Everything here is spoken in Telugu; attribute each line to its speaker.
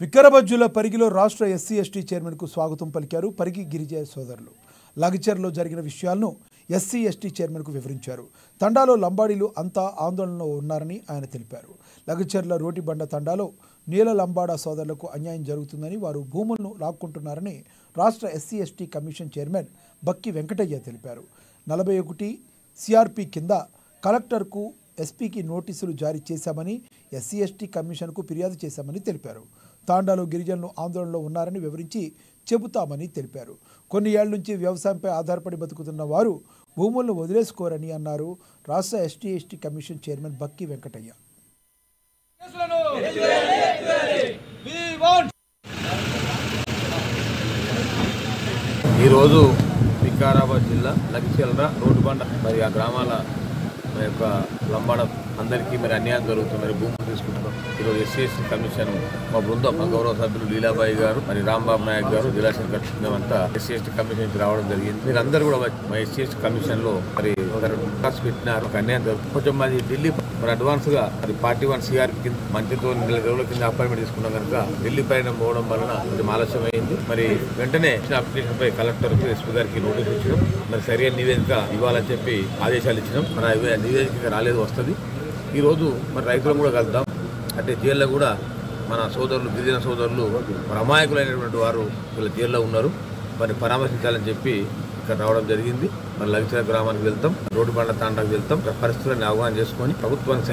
Speaker 1: వికారాబాద్ జిల్లా పరిగిలో రాష్ట్ర ఎస్సీ ఎస్టీ చైర్మన్కు స్వాగతం పలికారు పరిగి గిరిజన సోదరులు. లగచర్లో జరిగిన విషయాలను ఎస్సీ ఎస్టీ చైర్మన్కు వివరించారు. తండాలో లంబాడీలు అంతా ఆందోళనలో ఉన్నారని ఆయన తెలిపారు. లగచర్ల రోటిబండ తండాలో నీల లంబాడ సోదరులకు అన్యాయం జరుగుతుందని, వారు భూములను లాక్కుంటున్నారని రాష్ట్ర ఎస్సీ ఎస్టీ కమిషన్ చైర్మన్ బక్కి వెంకటయ్య తెలిపారు. 41 సిఆర్పి కింద కలెక్టర్కు ఎస్పీకి నోటీసులు జారీ చేశామని, ఎస్సీ ఎస్టీ కమిషన్కు ఫిర్యాదు చేశామని తెలిపారు. తాండాలో గిరిజనులు ఆందోళనలో ఉన్నారని వివరించి చెబుతామని తెలిపారు. కొన్ని ఏళ్ల నుంచి వ్యవసాయంపై ఆధారపడి బతుకుతున్న వారు భూములను వదిలేసుకోరని అన్నారు రాష్ట్ర ఎస్టీ ఎస్టీ కమిషన్ చైర్మన్ బక్కి వెంకటయ్య.
Speaker 2: ఈరోజు వికారాబాద్ జిల్లా లగిచెర్ల రోడ్డుబండ మరి ఆ గ్రామాల యొక్క లంబాడ అందరికీ మరి అన్యాయం జరుగుతుంది. మరి భూములు తీసుకుంటున్నాం. ఈరోజు ఎస్సీ ఎస్టీ కమిషన్ మా బృందం, మా గౌరవ సభ్యులు లీలాబాయి గారు, మరి రాంబాబు నాయక్ గారు, జిల్లాశంకర్ మేమంతా ఎస్సీ ఎస్టీ కమిషన్ నుంచి రావడం జరిగింది. మీరందరూ కూడా మా ఎస్సీ ఎస్టీ కమిషన్ లో మరి దరఖాస్తు పెట్టినారు. ఒక అన్యాయం జరుగుతుంది. కొంచెం మరి ఢిల్లీ మరి అడ్వాన్స్ గా మరి పార్టీ 1 సిఆర్ కింద మంత్రితో 2 రోజుల కింద అపాయింట్మెంట్ తీసుకున్నాం కనుక ఢిల్లీ పైన పోవడం వలన కొంచెం ఆలస్యమైంది. మరి వెంటనే అప్లికేషన్ పై కలెక్టర్ ఎస్పీ గారికి నోటీస్ ఇచ్చినాం. మరి సరైన నివేదిక ఇవ్వాలని చెప్పి ఆదేశాలు ఇచ్చినాం. మరి నివేదిక రాలేదు, వస్తుంది. ఈరోజు మరి రైతులను కూడా కలుద్దాం. అంటే జైల్లో కూడా మన సోదరులు, గిరిజన సోదరులు మరి అమాయకులైనటువంటి వారు వీళ్ళ జైల్లో ఉన్నారు. మరి పరామర్శించాలని చెప్పి ఇక్కడ రావడం జరిగింది. మరి లగిచెర్ల గ్రామానికి వెళ్తాం, రోడ్డుబండ తాండాకు వెళ్తాం. పరిస్థితులను అవగాహన చేసుకొని ప్రభుత్వానికి